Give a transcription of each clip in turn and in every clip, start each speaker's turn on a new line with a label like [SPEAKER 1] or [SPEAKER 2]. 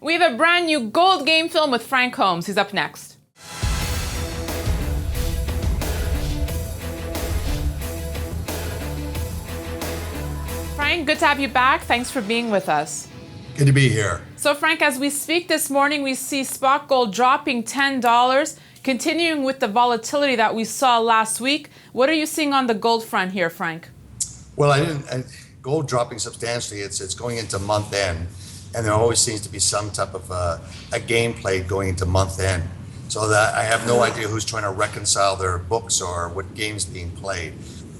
[SPEAKER 1] We have a brand new gold game film with Frank Holmes. He's up next. Frank, good to have you back. Thanks for being with us.
[SPEAKER 2] Good to be here.
[SPEAKER 1] So Frank, as we speak this morning, we see spot gold dropping $10, continuing with the volatility that we saw last week. What are you seeing on the gold front here, Frank?
[SPEAKER 2] Well, gold dropping substantially. It's going into month end, and there always seems to be some type of a game played going into month end. So that I have no idea who's trying to reconcile their books or what game's being played.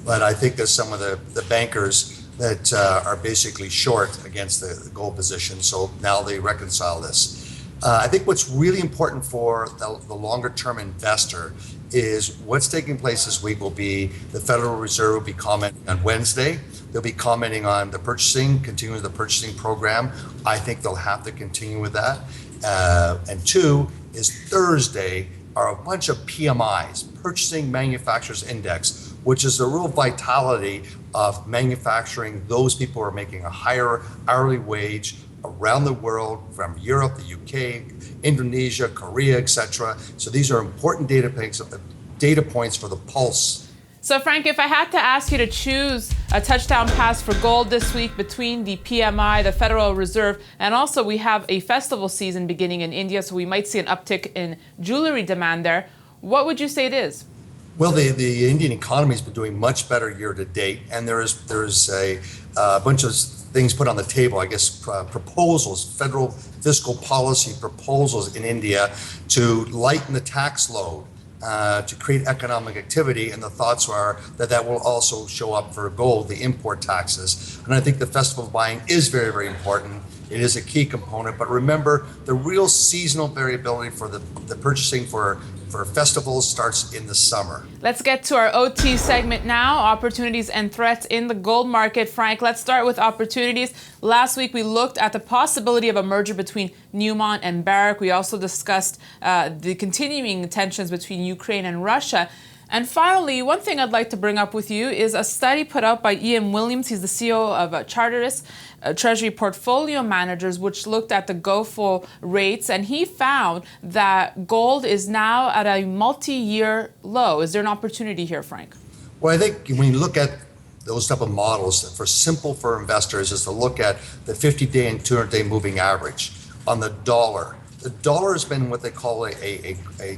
[SPEAKER 2] But I think there's some of the bankers that are basically short against the gold position. So now they reconcile this. I think what's really important for the longer term investor is what's taking place this week will be the Federal Reserve will be commenting on Wednesday. They'll be commenting on the purchasing, continuing the purchasing program. I think they'll have to continue with that. And two is Thursday are a bunch of PMIs, Purchasing Manufacturers Index, which is the real vitality of manufacturing. Those people are making a higher hourly wage around the world, from Europe, the UK, Indonesia, Korea, etc. So these are important data points for the pulse.
[SPEAKER 1] So Frank, if I had to ask you to choose a touchdown pass for gold this week between the PMI, the Federal Reserve, and also we have a festival season beginning in India, so we might see an uptick in jewelry demand there, what would you say it is?
[SPEAKER 2] Well, the Indian economy has been doing much better year to date, and there's a bunch of things put on the table, I guess, proposals, federal fiscal policy proposals in India to lighten the tax load, to create economic activity, and the thoughts are that will also show up for gold, the import taxes. And I think the festival buying is very, very important. It is a key component, but remember, the real seasonal variability for the purchasing for festivals starts in the summer.
[SPEAKER 1] Let's get to our OT segment now, opportunities and threats in the gold market. Frank, let's start with opportunities. Last week, we looked at the possibility of a merger between Newmont and Barrick. We also discussed the continuing tensions between Ukraine and Russia. And finally, one thing I'd like to bring up with you is a study put out by Ian Williams. He's the CEO of Charteris Treasury Portfolio Managers, which looked at the GOFO rates, and he found that gold is now at a multi-year low. Is there an opportunity here, Frank?
[SPEAKER 2] Well, I think when you look at those type of models, simple for investors is to look at the 50-day and 200-day moving average on the dollar. The dollar has been what they call a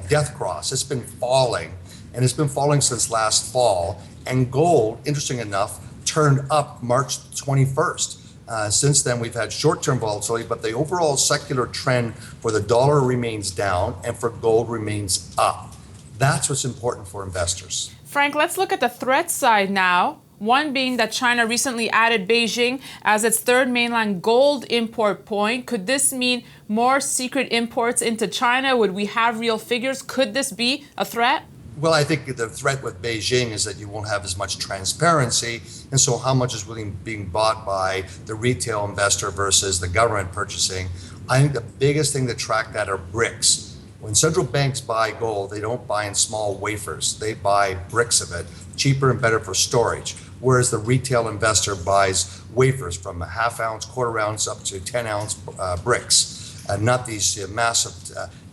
[SPEAKER 2] death cross. It's been falling. And it's been falling since last fall. And gold, interesting enough, turned up March 21st. Since then, we've had short-term volatility, but the overall secular trend for the dollar remains down and for gold remains up. That's what's important for investors.
[SPEAKER 1] Frank, let's look at the threat side now. One being that China recently added Beijing as its third mainland gold import point. Could this mean more secret imports into China? Would we have real figures? Could this be a threat?
[SPEAKER 2] Well, I think the threat with Beijing is that you won't have as much transparency, and so how much is really being bought by the retail investor versus the government purchasing. I think the biggest thing to track that are bricks. When central banks buy gold, they don't buy in small wafers. They buy bricks of it, cheaper and better for storage, whereas the retail investor buys wafers from a half ounce, quarter ounce, up to 10 ounce bricks, not these massive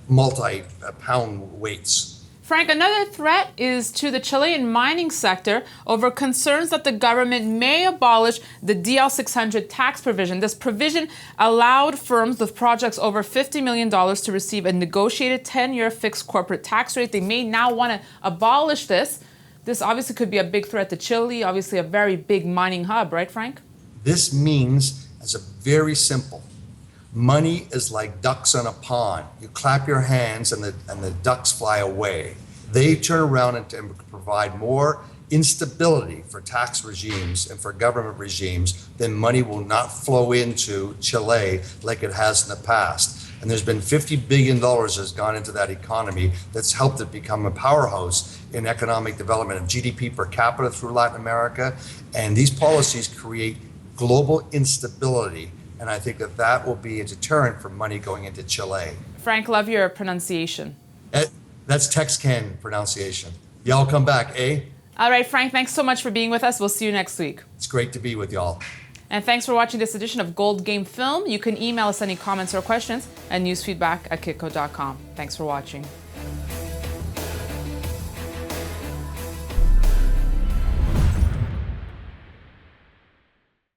[SPEAKER 2] multi-pound weights.
[SPEAKER 1] Frank, another threat is to the Chilean mining sector over concerns that the government may abolish the DL600 tax provision. This provision allowed firms with projects over $50 million to receive a negotiated 10-year fixed corporate tax rate. They may now want to abolish this. This obviously could be a big threat to Chile, obviously a very big mining hub, right, Frank?
[SPEAKER 2] This means, as a very simple, money is like ducks on a pond. You clap your hands and the ducks fly away. They turn around and provide more instability for tax regimes and for government regimes. Then money will not flow into Chile like it has in the past. And there's been $50 billion that's gone into that economy that's helped it become a powerhouse in economic development of GDP per capita through Latin America. And these policies create global instability. And I think that will be a deterrent for money going into Chile.
[SPEAKER 1] Frank, love your pronunciation.
[SPEAKER 2] That's Texcan pronunciation. Y'all come back, eh?
[SPEAKER 1] All right, Frank, thanks so much for being with us. We'll see you next week.
[SPEAKER 2] It's great to be with y'all.
[SPEAKER 1] And thanks for watching this edition of Gold Game Film. You can email us any comments or questions at newsfeedback@kitco.com. Thanks for watching.